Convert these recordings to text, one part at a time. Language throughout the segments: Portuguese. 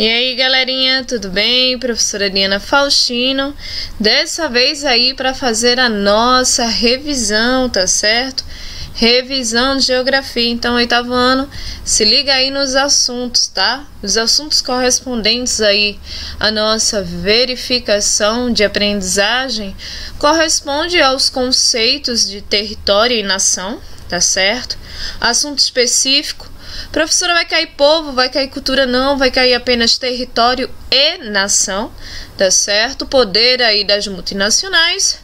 E aí, galerinha, tudo bem? Professora Diana Faustino, dessa vez aí para fazer a nossa revisão, tá certo? Revisão de geografia. Então, oitavo ano, se liga aí nos assuntos, tá? Os assuntos correspondentes aí à nossa verificação de aprendizagem corresponde aos conceitos de território e nação, tá certo? Assunto específico. Professora, vai cair povo, vai cair cultura? Não, vai cair apenas território e nação, tá certo? Poder aí das multinacionais,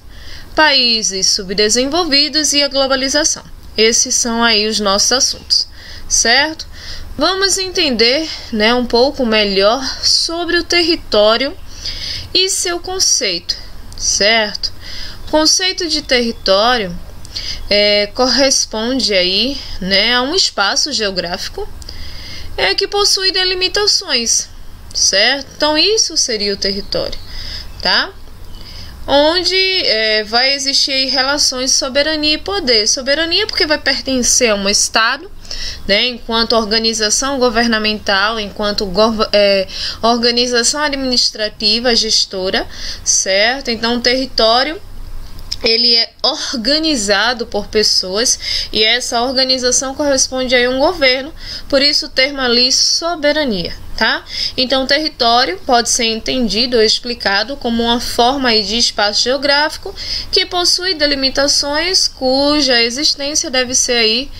países subdesenvolvidos e a globalização. Esses são aí os nossos assuntos, certo? Vamos entender, né, um pouco melhor sobre o território e seu conceito, certo? O conceito de território corresponde aí, né, a um espaço geográfico que possui delimitações, certo? Então isso seria o território, tá? Onde vai existir aí relações de soberania e poder. Soberania porque vai pertencer a um estado, né, enquanto organização governamental, enquanto organização administrativa, gestora, certo? Então o território ele é organizado por pessoas e essa organização corresponde a um governo, por isso o termo ali soberania, tá? Então, o território pode ser entendido ou explicado como uma forma aí de espaço geográfico que possui delimitações cuja existência deve ser aí,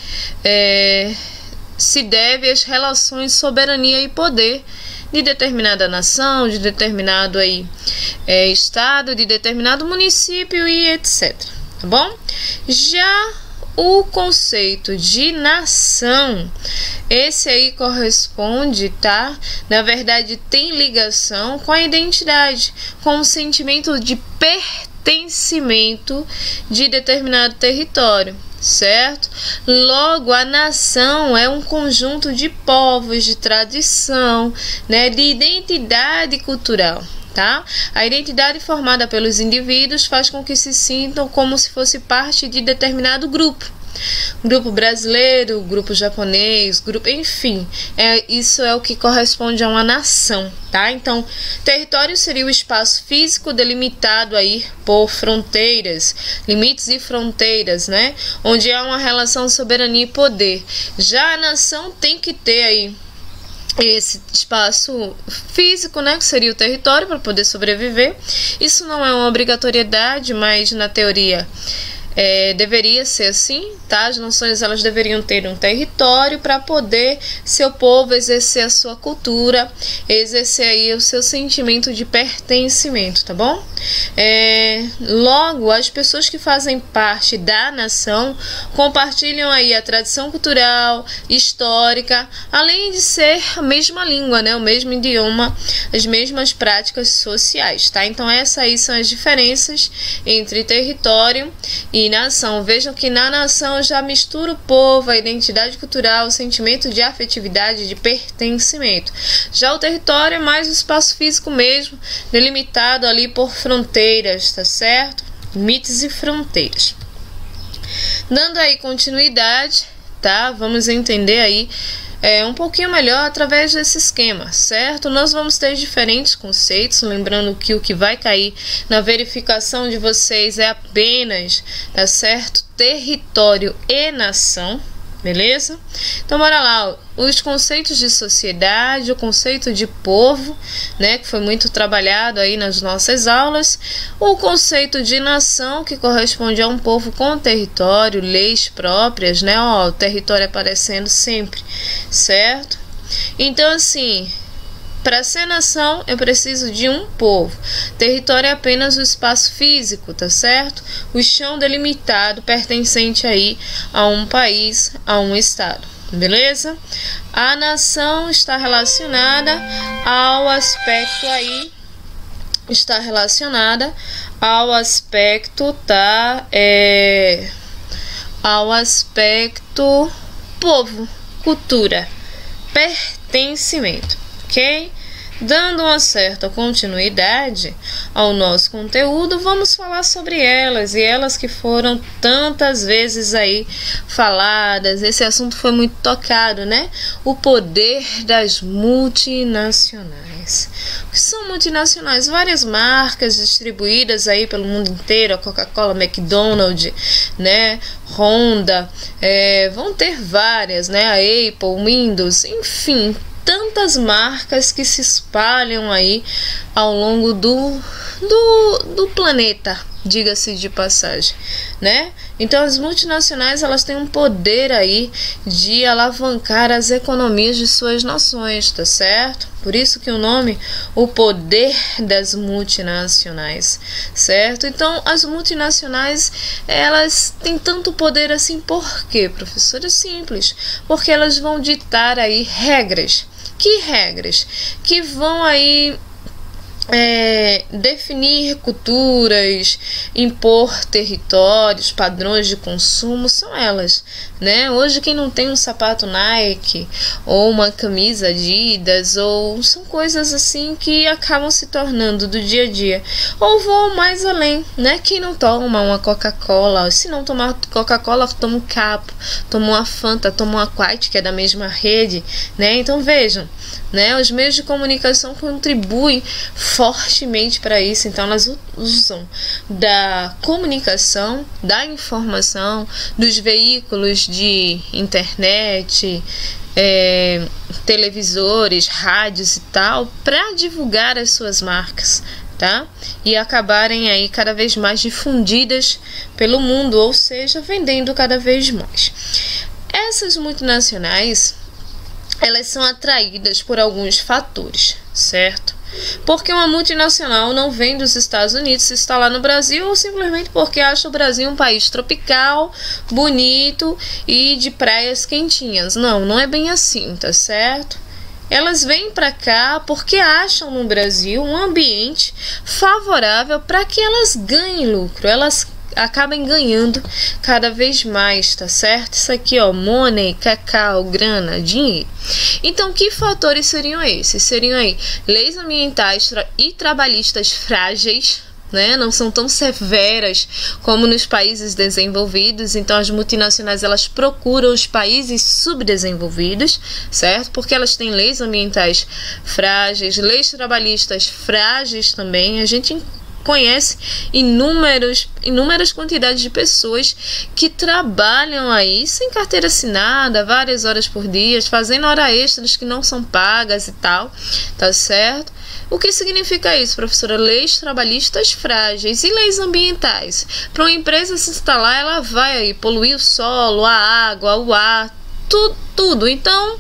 se deve às relações de soberania e poder de determinada nação, de determinado aí, estado, de determinado município e etc. Tá bom? Já o conceito de nação, esse aí corresponde, tá? Na verdade, tem ligação com a identidade, com o sentimento de pertencimento de determinado território, certo? Logo, a nação é um conjunto de povos, de tradição, né, de identidade cultural, tá? A identidade formada pelos indivíduos faz com que se sintam como se fosse parte de determinado grupo. Grupo brasileiro, grupo japonês, grupo, enfim, isso é o que corresponde a uma nação, tá? Então, território seria o espaço físico delimitado aí por fronteiras, limites e fronteiras, né? Onde há uma relação de soberania e poder. Já a nação tem que ter aí esse espaço físico, né, que seria o território para poder sobreviver. Isso não é uma obrigatoriedade, mas na teoria deveria ser assim, tá? As nações elas deveriam ter um território para poder seu povo exercer a sua cultura, exercer aí o seu sentimento de pertencimento, tá bom? Logo, as pessoas que fazem parte da nação compartilham aí a tradição cultural, histórica, além de ser a mesma língua, né? O mesmo idioma, as mesmas práticas sociais, tá? Então essas aí são as diferenças entre território e nação. Vejam que na nação já mistura o povo, a identidade cultural, o sentimento de afetividade, de pertencimento. Já o território é mais o espaço físico mesmo, delimitado ali por fronteiras, tá certo? Limites e fronteiras. Dando aí continuidade, tá? Vamos entender aí um pouquinho melhor através desse esquema, certo? Nós vamos ter diferentes conceitos, lembrando que o que vai cair na verificação de vocês é apenas, tá certo? Território e nação, beleza? Então, bora lá, os conceitos de sociedade, o conceito de povo, né, que foi muito trabalhado aí nas nossas aulas, o conceito de nação, que corresponde a um povo com território, leis próprias, né, o território aparecendo sempre, certo? Então, assim, para ser nação, eu preciso de um povo. Território é apenas o espaço físico, tá certo? O chão delimitado pertencente aí a um país, a um estado, beleza? A nação está relacionada ao aspecto aí, tá? Ao aspecto povo, cultura, pertencimento. Ok? Dando uma certa continuidade ao nosso conteúdo, vamos falar sobre elas, e elas que foram tantas vezes aí faladas. Esse assunto foi muito tocado, né? O poder das multinacionais. multinacionais. O que são multinacionais? Várias marcas distribuídas aí pelo mundo inteiro, a Coca-Cola, McDonald's, né, Honda, vão ter várias, né, a Apple, Windows, enfim, tantas marcas que se espalham aí ao longo do planeta, diga-se de passagem, né? Então as multinacionais, elas têm um poder aí de alavancar as economias de suas nações, tá certo? Por isso que o nome, o poder das multinacionais, certo? Então as multinacionais, elas têm tanto poder assim, por quê, professora? É simples, porque elas vão ditar aí regras. Que regras? Que vão aí definir culturas, impor territórios, padrões de consumo, são elas, né? Hoje quem não tem um sapato Nike ou uma camisa Adidas, ou são coisas assim que acabam se tornando do dia a dia, ou vão mais além, né? Quem não toma uma Coca-Cola, se não tomar Coca-Cola, toma um Capo, toma uma Fanta, toma uma Quite, que é da mesma rede, né? Então vejam, né? Os meios de comunicação contribuem fortemente para isso. Então elas usam da comunicação, da informação, dos veículos de internet, televisores, rádios e tal, para divulgar as suas marcas, tá? E acabarem aí cada vez mais difundidas pelo mundo, ou seja, vendendo cada vez mais. Essas multinacionais, elas são atraídas por alguns fatores, certo? Porque uma multinacional não vem dos Estados Unidos se está lá no Brasil, ou simplesmente porque acha o Brasil um país tropical, bonito e de praias quentinhas. Não, não é bem assim, tá certo? Elas vêm para cá porque acham no Brasil um ambiente favorável para que elas ganhem lucro, elas acabem ganhando cada vez mais, tá certo? Isso aqui, ó, money, cacau, grana, dinheiro. Então, que fatores seriam esses? Seriam aí leis ambientais e trabalhistas frágeis, né? Não são tão severas como nos países desenvolvidos. Então as multinacionais, elas procuram os países subdesenvolvidos, certo? Porque elas têm leis ambientais frágeis, leis trabalhistas frágeis também. A gente conhece inúmeras quantidades de pessoas que trabalham aí sem carteira assinada, várias horas por dia, fazendo horas extras que não são pagas e tal, tá certo? O que significa isso, professora? Leis trabalhistas frágeis e leis ambientais. Para uma empresa se instalar, ela vai aí poluir o solo, a água, o ar, tudo. Então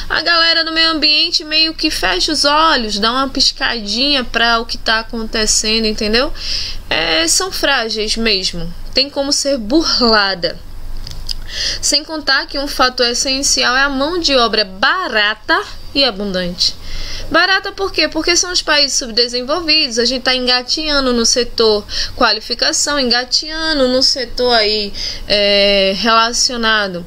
a galera do meio ambiente meio que fecha os olhos, dá uma piscadinha para o que está acontecendo, entendeu? São frágeis mesmo, tem como ser burlada. Sem contar que um fator essencial é a mão de obra barata e abundante. Barata por quê? Porque são os países subdesenvolvidos, a gente está engatinhando no setor qualificação, engatinhando no setor aí relacionado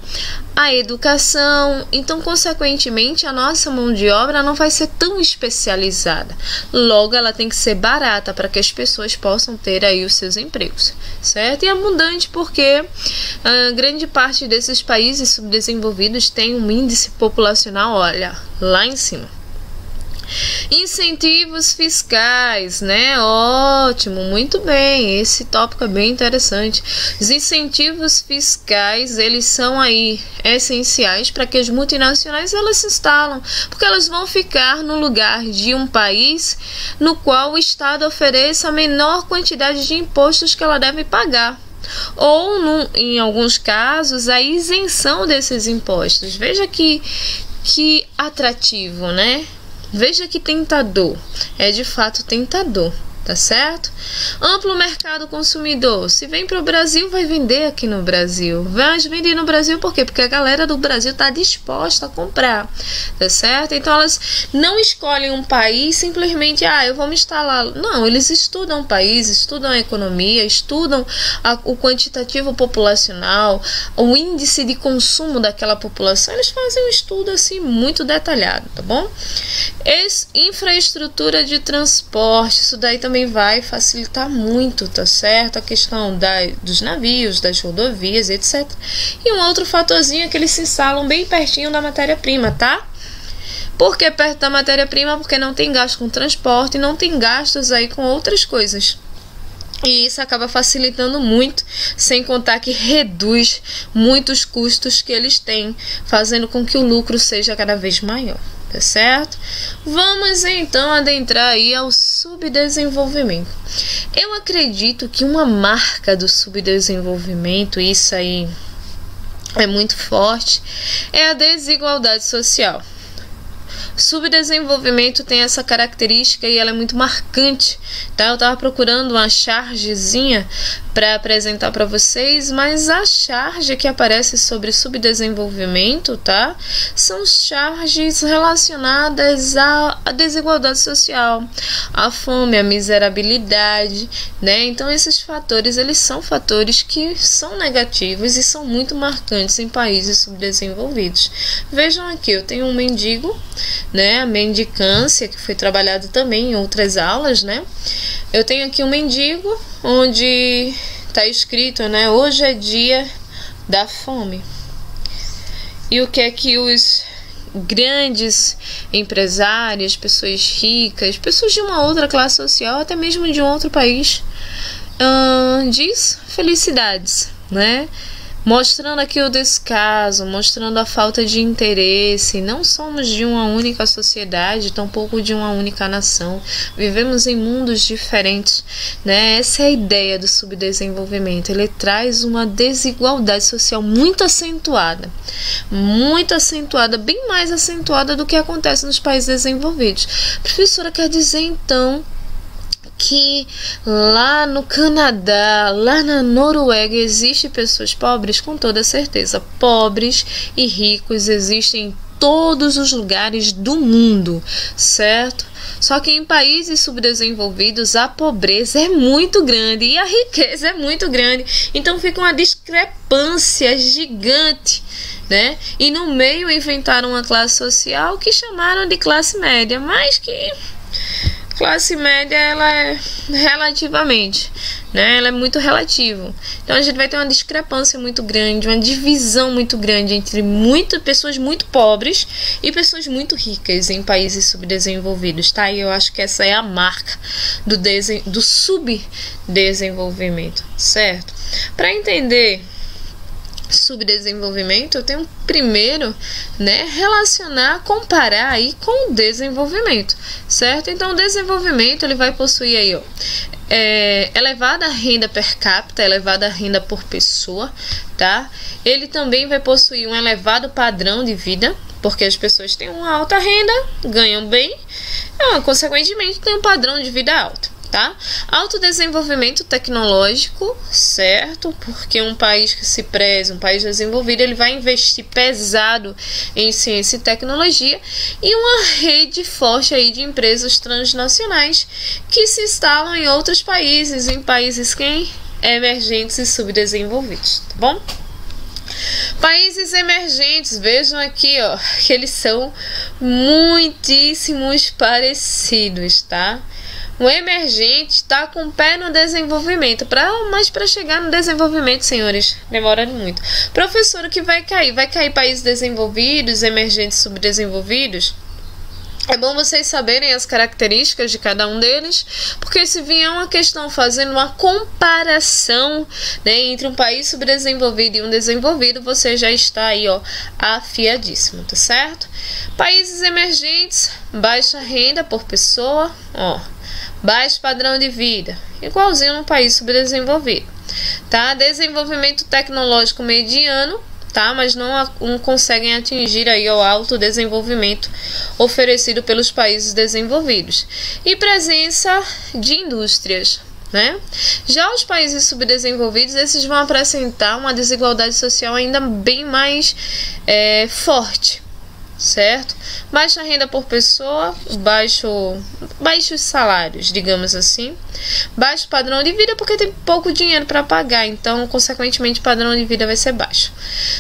à educação. Então, consequentemente, a nossa mão de obra não vai ser tão especializada. Logo, ela tem que ser barata para que as pessoas possam ter aí os seus empregos, certo? E abundante porque grande parte desses países subdesenvolvidos tem um índice populacional, olha, lá em cima. Incentivos fiscais, né? Ótimo, muito bem, esse tópico é bem interessante. Os incentivos fiscais, eles são aí essenciais para que as multinacionais elas se instalam, porque elas vão ficar no lugar de um país no qual o Estado ofereça a menor quantidade de impostos que ela deve pagar, ou em alguns casos a isenção desses impostos. Veja que atrativo, né? Veja que tentador, é de fato tentador, tá certo? Amplo mercado consumidor, se vem para o Brasil, vai vender aqui no Brasil. Vai vender no Brasil por quê? Porque a galera do Brasil está disposta a comprar, tá certo? Então elas não escolhem um país simplesmente, eu vou me instalar. Não, eles estudam o país, estudam a economia, estudam o quantitativo populacional, o índice de consumo daquela população. Eles fazem um estudo assim muito detalhado, tá bom? Infraestrutura de transporte, isso daí também vai facilitar muito, tá certo? A questão dos navios, das rodovias, etc. E um outro fatorzinho é que eles se instalam bem pertinho da matéria-prima, tá? Porque é perto da matéria-prima, porque não tem gasto com transporte, não tem gastos aí com outras coisas. E isso acaba facilitando muito, sem contar que reduz muitos custos que eles têm, fazendo com que o lucro seja cada vez maior, tá certo? Vamos então adentrar aí ao subdesenvolvimento. Eu acredito que uma marca do subdesenvolvimento, isso aí é muito forte, é a desigualdade social. Subdesenvolvimento tem essa característica e ela é muito marcante, tá? Eu tava procurando uma chargezinha para apresentar para vocês, mas a charge que aparece sobre subdesenvolvimento, tá? São charges relacionadas à desigualdade social, à fome, à miserabilidade, né? Então esses fatores, eles são fatores que são negativos e são muito marcantes em países subdesenvolvidos. Vejam aqui, eu tenho um mendigo, né, a mendicância, que foi trabalhado também em outras aulas, né? Eu tenho aqui um mendigo onde está escrito, né, hoje é dia da fome. E o que é que os grandes empresários, pessoas ricas, pessoas de uma outra classe social, até mesmo de um outro país, diz? Felicidades, né? Mostrando aqui o descaso, mostrando a falta de interesse. Não somos de uma única sociedade, tampouco de uma única nação. Vivemos em mundos diferentes, né? Essa é a ideia do subdesenvolvimento. Ele traz uma desigualdade social muito acentuada, bem mais acentuada do que acontece nos países desenvolvidos. Professora, quer dizer então que lá no Canadá, lá na Noruega, existem pessoas pobres? Com toda certeza. Pobres e ricos existem em todos os lugares do mundo, certo? Só que em países subdesenvolvidos a pobreza é muito grande e a riqueza é muito grande. Então fica uma discrepância gigante, né? E no meio inventaram uma classe social que chamaram de classe média, mas que classe média, ela é relativamente, né? Ela é muito relativa. Então a gente vai ter uma discrepância muito grande, uma divisão muito grande entre pessoas muito pobres e pessoas muito ricas em países subdesenvolvidos, tá? E eu acho que essa é a marca do subdesenvolvimento, certo? Para entender subdesenvolvimento, eu tenho primeiro, né, comparar aí com o desenvolvimento, certo? Então o desenvolvimento, ele vai possuir aí, ó, elevada renda per capita, elevada renda por pessoa, tá? Ele também vai possuir um elevado padrão de vida, porque as pessoas têm uma alta renda, ganham bem, consequentemente tem um padrão de vida alto, tá? Alto desenvolvimento tecnológico, certo? Porque um país que se preza, um país desenvolvido, ele vai investir pesado em ciência e tecnologia, e uma rede forte aí de empresas transnacionais que se instalam em outros países, em países emergentes e subdesenvolvidos, tá bom? Países emergentes, vejam aqui, ó, que eles são muitíssimos parecidos, tá? O emergente está com o pé no desenvolvimento, mas para chegar no desenvolvimento, senhores, demora muito. Professor, o que vai cair? Vai cair países desenvolvidos, emergentes, subdesenvolvidos? É bom vocês saberem as características de cada um deles, porque se vier uma questão fazendo uma comparação, né, entre um país subdesenvolvido e um desenvolvido, você já está aí, ó, afiadíssimo, tá certo? Países emergentes, baixa renda por pessoa, ó, baixo padrão de vida, igualzinho no país subdesenvolvido, tá? Desenvolvimento tecnológico mediano, tá? Mas não conseguem atingir aí o alto desenvolvimento oferecido pelos países desenvolvidos. E presença de indústrias, né? Já os países subdesenvolvidos, esses vão apresentar uma desigualdade social ainda bem mais forte, certo? Baixa renda por pessoa, baixos salários, digamos assim, baixo padrão de vida porque tem pouco dinheiro para pagar, então consequentemente o padrão de vida vai ser baixo.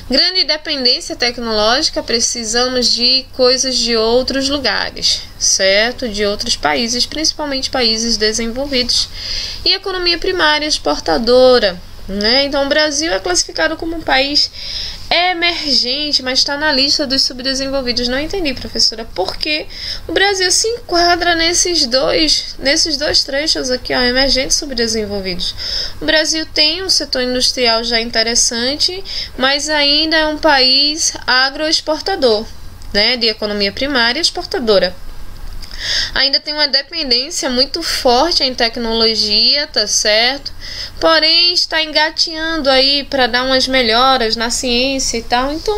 Grande dependência tecnológica, precisamos de coisas de outros lugares, certo? De outros países, principalmente países desenvolvidos. E economia primária exportadora, né? Então o Brasil é classificado como um país emergente, mas está na lista dos subdesenvolvidos. Não entendi, professora, por que o Brasil se enquadra nesses dois trechos aqui, ó, emergentes e subdesenvolvidos. O Brasil tem um setor industrial já interessante, mas ainda é um país agroexportador, né, de economia primária exportadora. Ainda tem uma dependência muito forte em tecnologia, tá certo? Porém, está engateando aí para dar umas melhoras na ciência e tal. Então,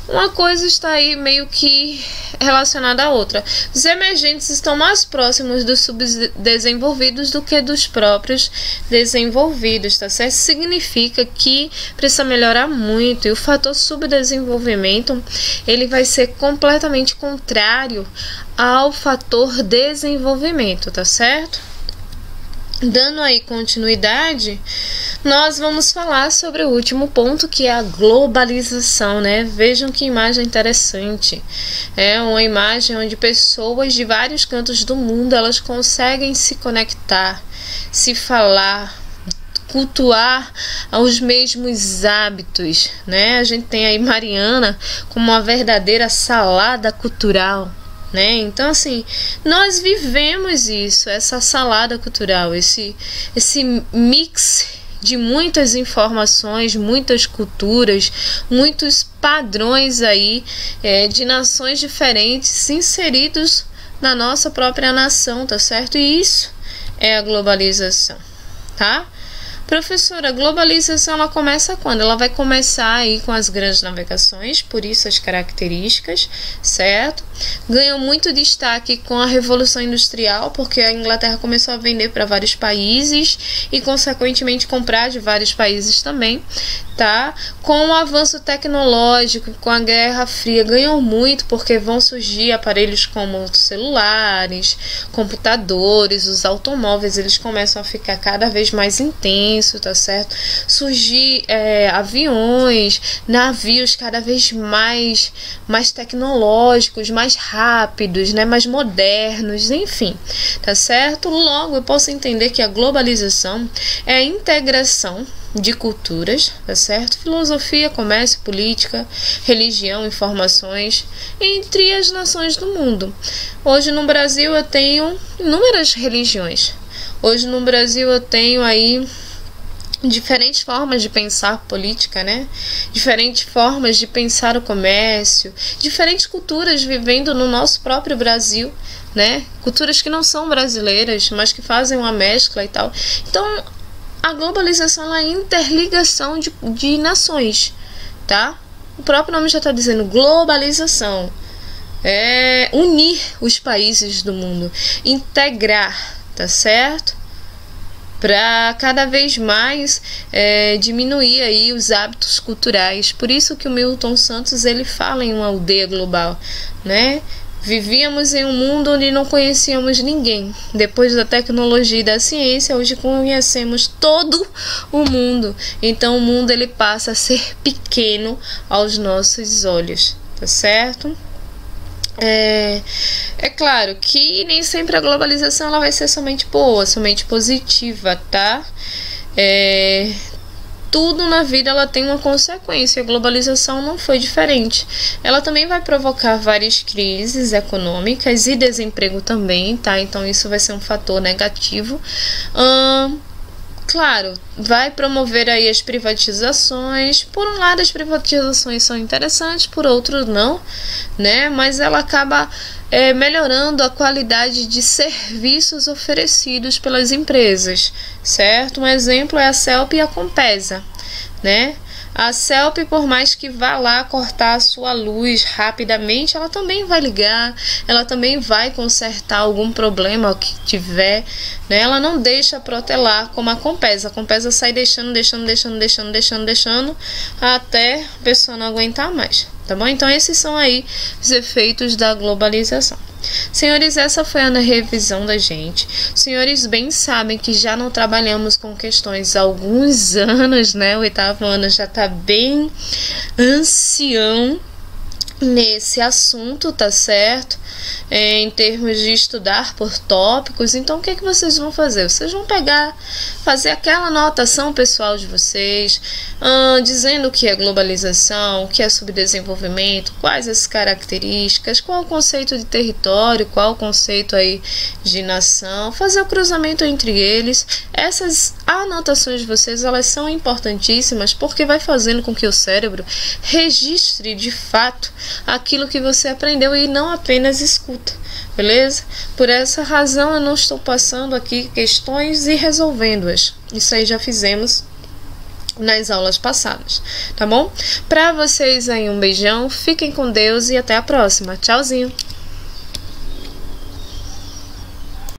uma coisa está aí meio que relacionada à outra. Os emergentes estão mais próximos dos subdesenvolvidos do que dos próprios desenvolvidos, tá certo? Significa que precisa melhorar muito, e o fator subdesenvolvimento ele vai ser completamente contrário ao fator desenvolvimento, tá certo? Dando aí continuidade, nós vamos falar sobre o último ponto, que é a globalização, né? Vejam que imagem interessante. É uma imagem onde pessoas de vários cantos do mundo, elas conseguem se conectar, se falar, cultuar os mesmos hábitos, né? A gente tem aí Mariana como uma verdadeira salada cultural, né? Então, assim, nós vivemos isso, essa salada cultural, esse mix de muitas informações, muitas culturas, muitos padrões aí de nações diferentes inseridos na nossa própria nação, tá certo? E isso é a globalização, tá? Professora, a globalização ela começa quando? Ela vai começar aí com as grandes navegações, por isso as características, certo? Ganhou muito destaque com a Revolução Industrial, porque a Inglaterra começou a vender para vários países e, consequentemente, comprar de vários países também, tá? Com o avanço tecnológico, com a Guerra Fria, ganhou muito, porque vão surgir aparelhos como celulares, computadores, os automóveis, eles começam a ficar cada vez mais intensos, tá certo? Surgir aviões, navios cada vez mais tecnológicos, mais rápidos, né? Mais modernos, enfim, tá certo? Logo, eu posso entender que a globalização é a integração de culturas, tá certo? Filosofia, comércio, política, religião, informações entre as nações do mundo. Hoje no Brasil eu tenho inúmeras religiões. Hoje no Brasil eu tenho aí diferentes formas de pensar política, né? Diferentes formas de pensar o comércio, diferentes culturas vivendo no nosso próprio Brasil, né? Culturas que não são brasileiras, mas que fazem uma mescla e tal. Então, a globalização é a interligação de nações, tá? O próprio nome já está dizendo globalização. É unir os países do mundo, integrar, tá certo? Para cada vez mais diminuir aí os hábitos culturais. Por isso que o Milton Santos ele fala em uma aldeia global, né? Vivíamos em um mundo onde não conhecíamos ninguém. Depois da tecnologia e da ciência, hoje conhecemos todo o mundo. Então o mundo ele passa a ser pequeno aos nossos olhos, tá certo? É claro que nem sempre a globalização ela vai ser somente boa, somente positiva, tá? Tudo na vida ela tem uma consequência. A globalização não foi diferente. Ela também vai provocar várias crises econômicas e desemprego também, tá? Então isso vai ser um fator negativo. Claro, vai promover aí as privatizações. Por um lado, as privatizações são interessantes, por outro não, né? Mas ela acaba melhorando a qualidade de serviços oferecidos pelas empresas, certo? Um exemplo é a CELP e a Compesa, né? A CELP, por mais que vá lá cortar a sua luz rapidamente, ela também vai ligar, ela também vai consertar algum problema que tiver, né? Ela não deixa protelar como a Compesa. A Compesa sai deixando até a pessoa não aguentar mais, tá bom? Então esses são aí os efeitos da globalização. Senhores, essa foi a revisão da gente. Senhores bem sabem que já não trabalhamos com questões há alguns anos, né? O 8º ano já está bem ancião. nesse assunto, tá certo? Em termos de estudar por tópicos. Então, o que é que vocês vão fazer? Vocês vão fazer aquela anotação pessoal de vocês, dizendo o que é globalização, o que é subdesenvolvimento, quais as características, qual o conceito de território, qual o conceito aí de nação, fazer o cruzamento entre eles. Essas anotações de vocês, elas são importantíssimas, porque vai fazendo com que o cérebro registre de fato aquilo que você aprendeu e não apenas escuta, beleza? Por essa razão eu não estou passando aqui questões e resolvendo-as. Isso aí já fizemos nas aulas passadas, tá bom? Para vocês aí um beijão, fiquem com Deus e até a próxima. Tchauzinho!